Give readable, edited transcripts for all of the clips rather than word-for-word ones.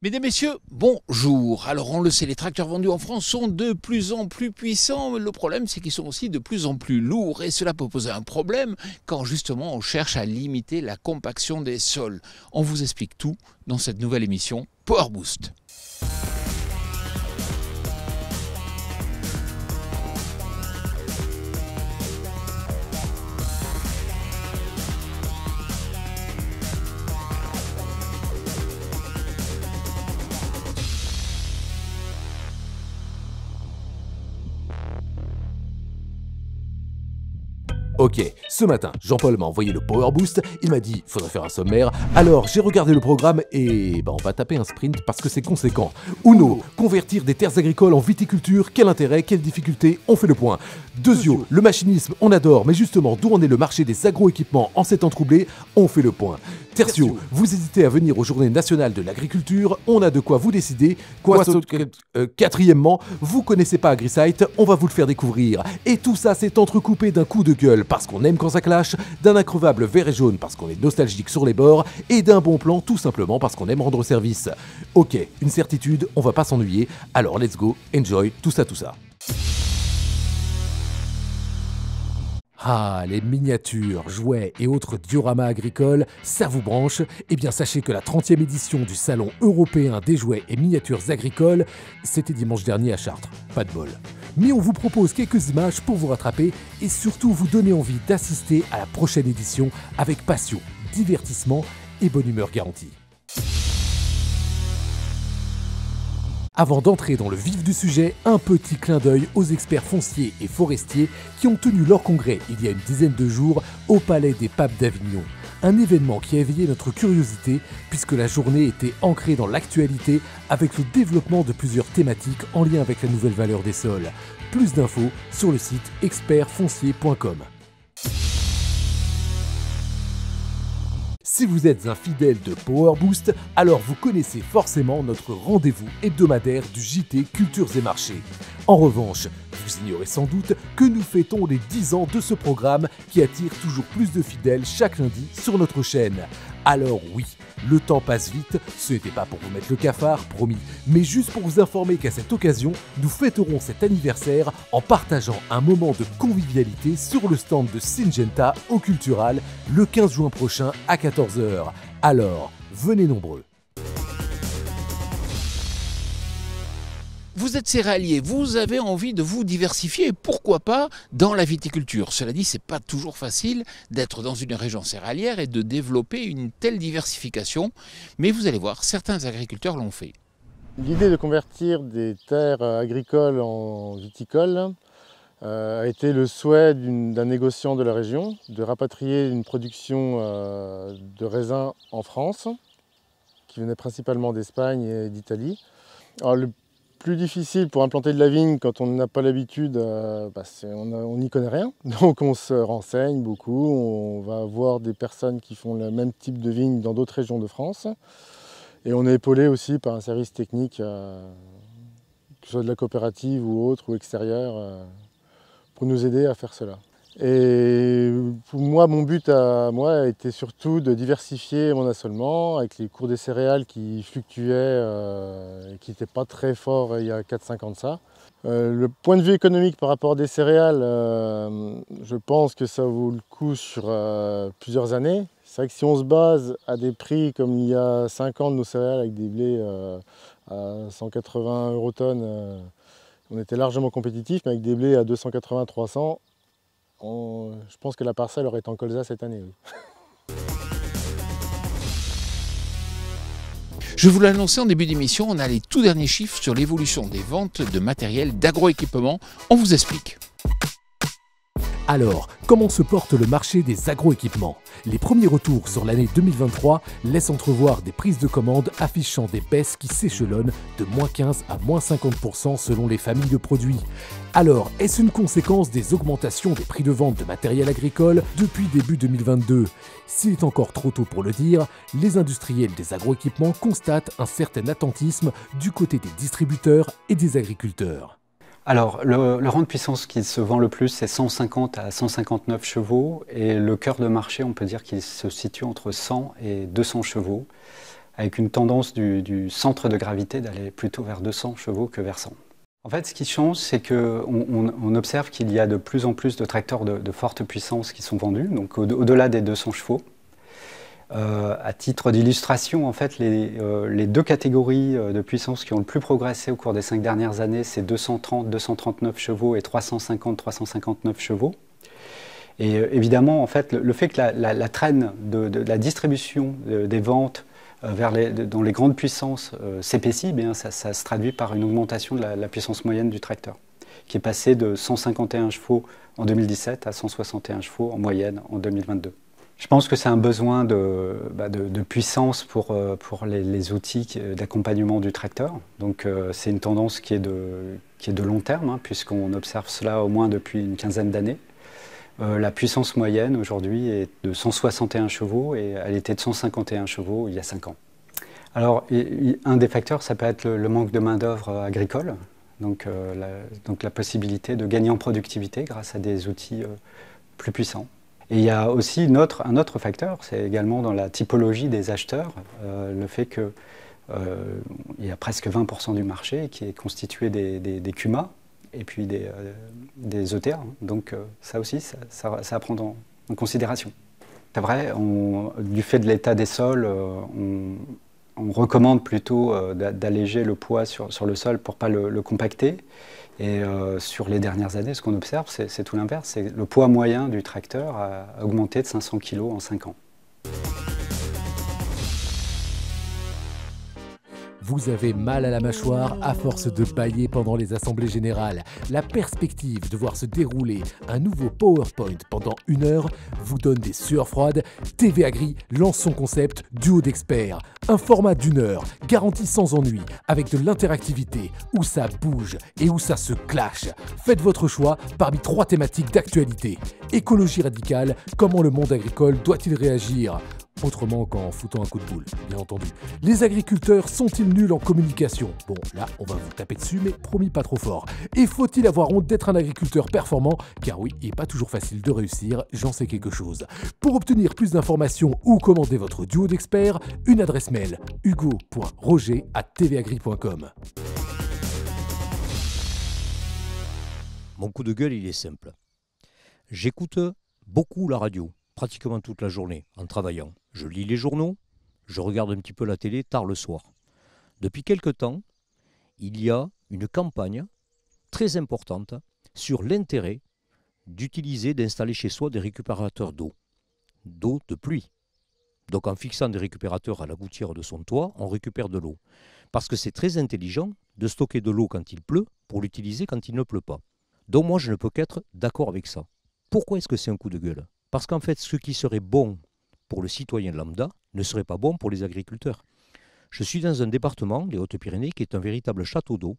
Mesdames, Messieurs, bonjour. Alors on le sait, les tracteurs vendus en France sont de plus en plus puissants. Le problème, c'est qu'ils sont aussi de plus en plus lourds. Et cela peut poser un problème quand justement on cherche à limiter la compaction des sols. On vous explique tout dans cette nouvelle émission Power Boost. Ok, ce matin, Jean-Paul m'a envoyé le Power Boost, il m'a dit faudrait faire un sommaire, alors j'ai regardé le programme et on va taper un sprint parce que c'est conséquent. Uno, convertir des terres agricoles en viticulture, quel intérêt, quelle difficulté, on fait le point. Deuxio, le machinisme, on adore, mais justement d'où en est le marché des agroéquipements en ces temps troublés, on fait le point. Tertio, vous hésitez à venir aux Journées nationales de l'agriculture, on a de quoi vous décider. Quatrièmement, vous connaissez pas AgriSite, on va vous le faire découvrir. Et tout ça c'est entrecoupé d'un coup de gueule parce qu'on aime quand ça clash, d'un increvable vert et jaune parce qu'on est nostalgique sur les bords, et d'un bon plan tout simplement parce qu'on aime rendre service. Ok, une certitude, on va pas s'ennuyer, alors let's go, enjoy, tout ça. Ah, les miniatures, jouets et autres dioramas agricoles, ça vous branche? Eh bien sachez que la 30e édition du Salon européen des jouets et miniatures agricoles, c'était dimanche dernier à Chartres, pas de bol. Mais on vous propose quelques images pour vous rattraper et surtout vous donner envie d'assister à la prochaine édition avec passion, divertissement et bonne humeur garantie. Avant d'entrer dans le vif du sujet, un petit clin d'œil aux experts fonciers et forestiers qui ont tenu leur congrès il y a une dizaine de jours au Palais des Papes d'Avignon. Un événement qui a éveillé notre curiosité puisque la journée était ancrée dans l'actualité avec le développement de plusieurs thématiques en lien avec la nouvelle valeur des sols. Plus d'infos sur le site expertfoncier.com. Si vous êtes un fidèle de Power Boost, alors vous connaissez forcément notre rendez-vous hebdomadaire du JT Cultures et Marchés. En revanche, vous ignorez sans doute que nous fêtons les 10 ans de ce programme qui attire toujours plus de fidèles chaque lundi sur notre chaîne. Alors oui, le temps passe vite, ce n'était pas pour vous mettre le cafard, promis, mais juste pour vous informer qu'à cette occasion, nous fêterons cet anniversaire en partageant un moment de convivialité sur le stand de Syngenta au Cultural le 15 juin prochain à 14 h. Alors, venez nombreux. Vous êtes céréalier, vous avez envie de vous diversifier, pourquoi pas dans la viticulture. Cela dit, c'est pas toujours facile d'être dans une région céréalière et de développer une telle diversification, mais vous allez voir, certains agriculteurs l'ont fait. L'idée de convertir des terres agricoles en viticoles a été le souhait d'un négociant de la région de rapatrier une production de raisins en France, qui venait principalement d'Espagne et d'Italie. Alors, le plus difficile pour implanter de la vigne quand on n'a pas l'habitude, on n'y connaît rien. Donc on se renseigne beaucoup, on va voir des personnes qui font le même type de vigne dans d'autres régions de France. Et on est épaulé aussi par un service technique, que ce soit de la coopérative ou autre, ou extérieur, pour nous aider à faire cela. Et pour moi, mon but à moi a été surtout de diversifier mon assolement avec les cours des céréales qui fluctuaient et qui n'étaient pas très forts il y a 4-5 ans de ça. Le point de vue économique par rapport à des céréales, je pense que ça vaut le coup sur plusieurs années. C'est vrai que si on se base à des prix comme il y a 5 ans de nos céréales avec des blés à 180 € tonne, on était largement compétitif, mais avec des blés à 280-300, je pense que la parcelle aurait été en colza cette année. Oui. Je vous l'ai annoncé en début d'émission, on a les tout derniers chiffres sur l'évolution des ventes de matériel d'agroéquipement. On vous explique. Alors, comment se porte le marché des agroéquipements? Les premiers retours sur l'année 2023 laissent entrevoir des prises de commandes affichant des baisses qui s'échelonnent de -15 à -50% selon les familles de produits. Alors, est-ce une conséquence des augmentations des prix de vente de matériel agricole depuis début 2022? S'il est encore trop tôt pour le dire, les industriels des agroéquipements constatent un certain attentisme du côté des distributeurs et des agriculteurs. Alors, le rang de puissance qui se vend le plus, c'est 150 à 159 chevaux. Et le cœur de marché, on peut dire qu'il se situe entre 100 et 200 chevaux. avec une tendance du centre de gravité d'aller plutôt vers 200 chevaux que vers 100. En fait, ce qui change, c'est qu'on observe qu'il y a de plus en plus de tracteurs de forte puissance qui sont vendus, donc au-delà des 200 chevaux. À titre d'illustration, en fait, les deux catégories de puissance qui ont le plus progressé au cours des 5 dernières années, c'est 230, 239 chevaux et 350, 359 chevaux. Et évidemment, en fait, le fait que la traîne de la distribution des ventes dans les grandes puissances s'épaissit, ça se traduit par une augmentation de la puissance moyenne du tracteur, qui est passée de 151 chevaux en 2017 à 161 chevaux en moyenne en 2022. Je pense que c'est un besoin de puissance pour les outils d'accompagnement du tracteur. Donc c'est une tendance qui est de long terme, hein, puisqu'on observe cela au moins depuis une quinzaine d'années. La puissance moyenne aujourd'hui est de 161 chevaux et elle était de 151 chevaux il y a 5 ans. Alors un des facteurs, ça peut être le manque de main-d'œuvre agricole, donc la possibilité de gagner en productivité grâce à des outils plus puissants. Et il y a aussi un autre facteur, c'est également dans la typologie des acheteurs, le fait qu'il y a presque 20% du marché qui est constitué des CUMA et puis des ETA. Donc ça aussi, ça à prendre en considération. C'est vrai, du fait de l'état des sols, on recommande plutôt d'alléger le poids sur le sol pour ne pas le compacter. Et sur les dernières années, ce qu'on observe, c'est tout l'inverse. C'est le poids moyen du tracteur a augmenté de 500 kg en 5 ans. Vous avez mal à la mâchoire à force de bâiller pendant les assemblées générales. La perspective de voir se dérouler un nouveau PowerPoint pendant 1 heure vous donne des sueurs froides. TV Agri lance son concept Duo d'experts. Un format d'1 heure, garanti sans ennui, avec de l'interactivité, où ça bouge et où ça se clash. Faites votre choix parmi 3 thématiques d'actualité. Écologie radicale, comment le monde agricole doit-il réagir ? Autrement qu'en foutant un coup de boule, bien entendu. Les agriculteurs sont-ils nuls en communication? Bon, là, on va vous taper dessus, mais promis pas trop fort. Et faut-il avoir honte d'être un agriculteur performant? Car oui, il n'est pas toujours facile de réussir, j'en sais quelque chose. Pour obtenir plus d'informations ou commander votre duo d'experts, une adresse mail hugo.roger@tvagri.com. Mon coup de gueule, il est simple. J'écoute beaucoup la radio, pratiquement toute la journée, en travaillant. Je lis les journaux, je regarde un petit peu la télé tard le soir. Depuis quelque temps, il y a une campagne très importante sur l'intérêt d'installer chez soi des récupérateurs d'eau de pluie. Donc en fixant des récupérateurs à la gouttière de son toit, on récupère de l'eau. Parce que c'est très intelligent de stocker de l'eau quand il pleut pour l'utiliser quand il ne pleut pas. Donc moi je ne peux qu'être d'accord avec ça. Pourquoi est-ce que c'est un coup de gueule? Parce qu'en fait, ce qui serait bon pour le citoyen lambda ne serait pas bon pour les agriculteurs. Je suis dans un département, les Hautes-Pyrénées, qui est un véritable château d'eau.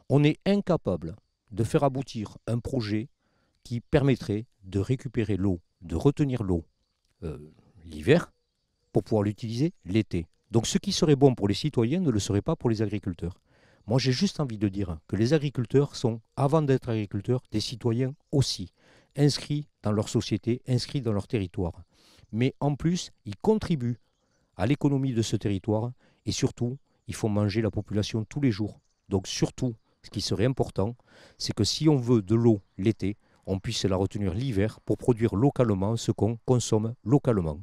On est incapable de faire aboutir un projet qui permettrait de récupérer l'eau, de retenir l'eau l'hiver pour pouvoir l'utiliser l'été. Donc ce qui serait bon pour les citoyens ne le serait pas pour les agriculteurs. Moi, j'ai juste envie de dire que les agriculteurs sont, avant d'être agriculteurs, des citoyens aussi, inscrits dans leur société, inscrits dans leur territoire. Mais en plus, ils contribuent à l'économie de ce territoire et surtout, ils font manger la population tous les jours. Donc surtout, ce qui serait important, c'est que si on veut de l'eau l'été, on puisse la retenir l'hiver pour produire localement ce qu'on consomme localement.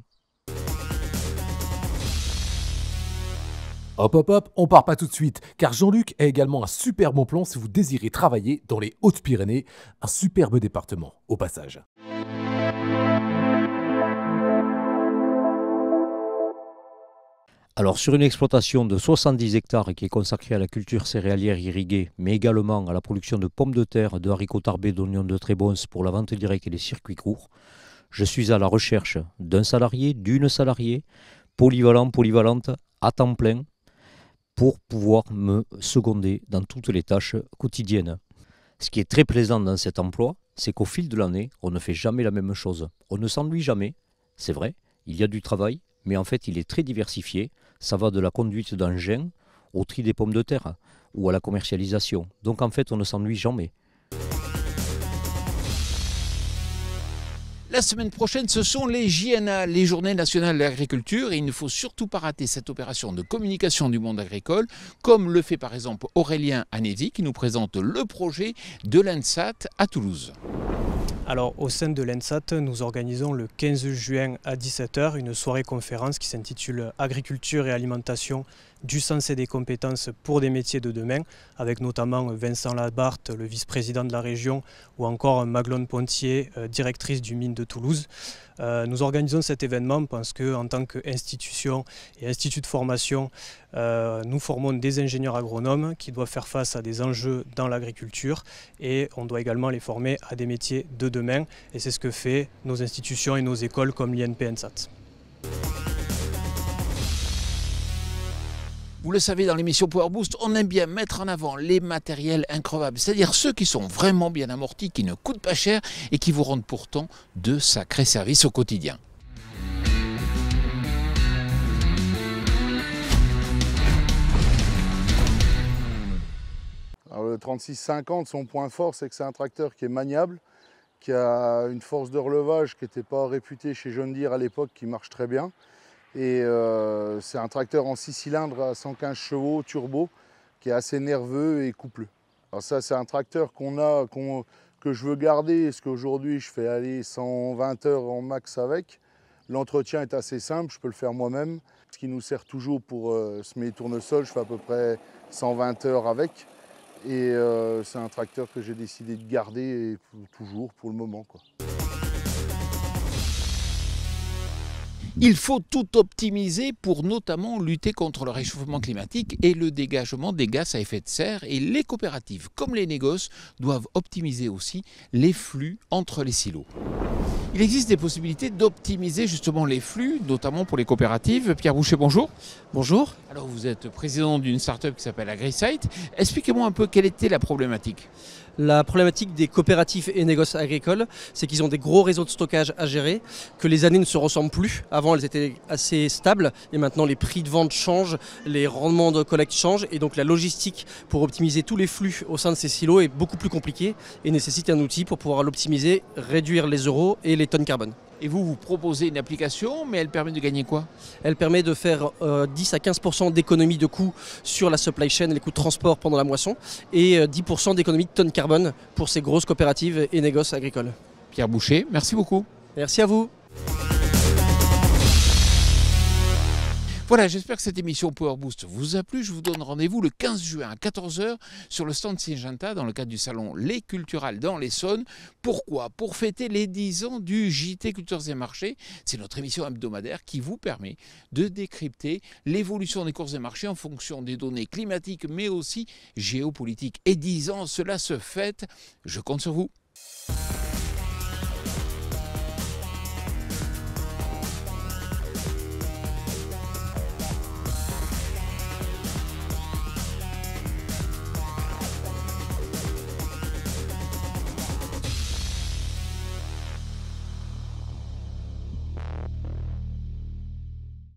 Hop hop hop, on part pas tout de suite, car Jean-Luc a également un super bon plan si vous désirez travailler dans les Hautes-Pyrénées, un superbe département, au passage. Alors sur une exploitation de 70 hectares qui est consacrée à la culture céréalière irriguée, mais également à la production de pommes de terre, de haricots tarbés, d'oignons de Trébons pour la vente directe et les circuits courts, je suis à la recherche d'un salarié, d'une salariée, polyvalente, à temps plein, pour pouvoir me seconder dans toutes les tâches quotidiennes. Ce qui est très plaisant dans cet emploi, c'est qu'au fil de l'année, on ne fait jamais la même chose. On ne s'ennuie jamais, c'est vrai, il y a du travail, mais en fait il est très diversifié. Ça va de la conduite d'engins au tri des pommes de terre ou à la commercialisation. Donc en fait on ne s'ennuie jamais. La semaine prochaine, ce sont les JNA, les Journées nationales de l'agriculture, et il ne faut surtout pas rater cette opération de communication du monde agricole, comme le fait par exemple Aurélien Anési qui nous présente le projet de l'ENSAT à Toulouse. Alors au sein de l'ENSAT, nous organisons le 15 juin à 17 h une soirée conférence qui s'intitule Agriculture et alimentation, du sens et des compétences pour des métiers de demain, avec notamment Vincent Labarthe, le vice-président de la région, ou encore Maglone Pontier, directrice du mine de Toulouse. Nous organisons cet événement parce qu'en tant qu'institution et institut de formation, nous formons des ingénieurs agronomes qui doivent faire face à des enjeux dans l'agriculture et on doit également les former à des métiers de demain. Et c'est ce que fait nos institutions et nos écoles comme l'INP ENSAT. Vous le savez, dans l'émission Power Boost, on aime bien mettre en avant les matériels increvables, c'est-à-dire ceux qui sont vraiment bien amortis, qui ne coûtent pas cher et qui vous rendent pourtant de sacrés services au quotidien. Alors, le 3650, son point fort, c'est que c'est un tracteur qui est maniable, qui a une force de relevage qui n'était pas réputée chez John Deere à l'époque, qui marche très bien. Et c'est un tracteur en 6 cylindres à 115 chevaux turbo qui est assez nerveux et coupleux. Alors ça, c'est un tracteur que je veux garder parce qu'aujourd'hui je fais aller 120 heures en max avec. L'entretien est assez simple, je peux le faire moi-même. Ce qui nous sert toujours pour semer les tournesols, je fais à peu près 120 heures avec. Et c'est un tracteur que j'ai décidé de garder toujours pour le moment, quoi. Il faut tout optimiser pour notamment lutter contre le réchauffement climatique et le dégagement des gaz à effet de serre. Et les coopératives, comme les négoces, doivent optimiser aussi les flux entre les silos. Il existe des possibilités d'optimiser justement les flux, notamment pour les coopératives. Pierre Boucher, bonjour. Bonjour. Alors vous êtes président d'une start-up qui s'appelle AgriSite. Expliquez-moi un peu quelle était la problématique. La problématique des coopératives et négoces agricoles, c'est qu'ils ont des gros réseaux de stockage à gérer, que les années ne se ressemblent plus. Avant, elles étaient assez stables et maintenant les prix de vente changent, les rendements de collecte changent et donc la logistique pour optimiser tous les flux au sein de ces silos est beaucoup plus compliquée et nécessite un outil pour pouvoir l'optimiser, réduire les euros et les tonnes carbone. Et vous proposez une application, mais elle permet de gagner quoi? Elle permet de faire 10 à 15% d'économie de coûts sur la supply chain, les coûts de transport pendant la moisson, et 10% d'économie de tonnes carbone pour ces grosses coopératives et négoces agricoles. Pierre Boucher, merci beaucoup. Merci à vous. Voilà, j'espère que cette émission Power Boost vous a plu. Je vous donne rendez-vous le 15 juin à 14 h sur le stand Syngenta dans le cadre du salon Les Culturales dans l'Essonne. Pourquoi? Pour fêter les 10 ans du JT Cultures et Marchés. C'est notre émission hebdomadaire qui vous permet de décrypter l'évolution des courses et marchés en fonction des données climatiques mais aussi géopolitiques. Et 10 ans, cela se fête. Je compte sur vous.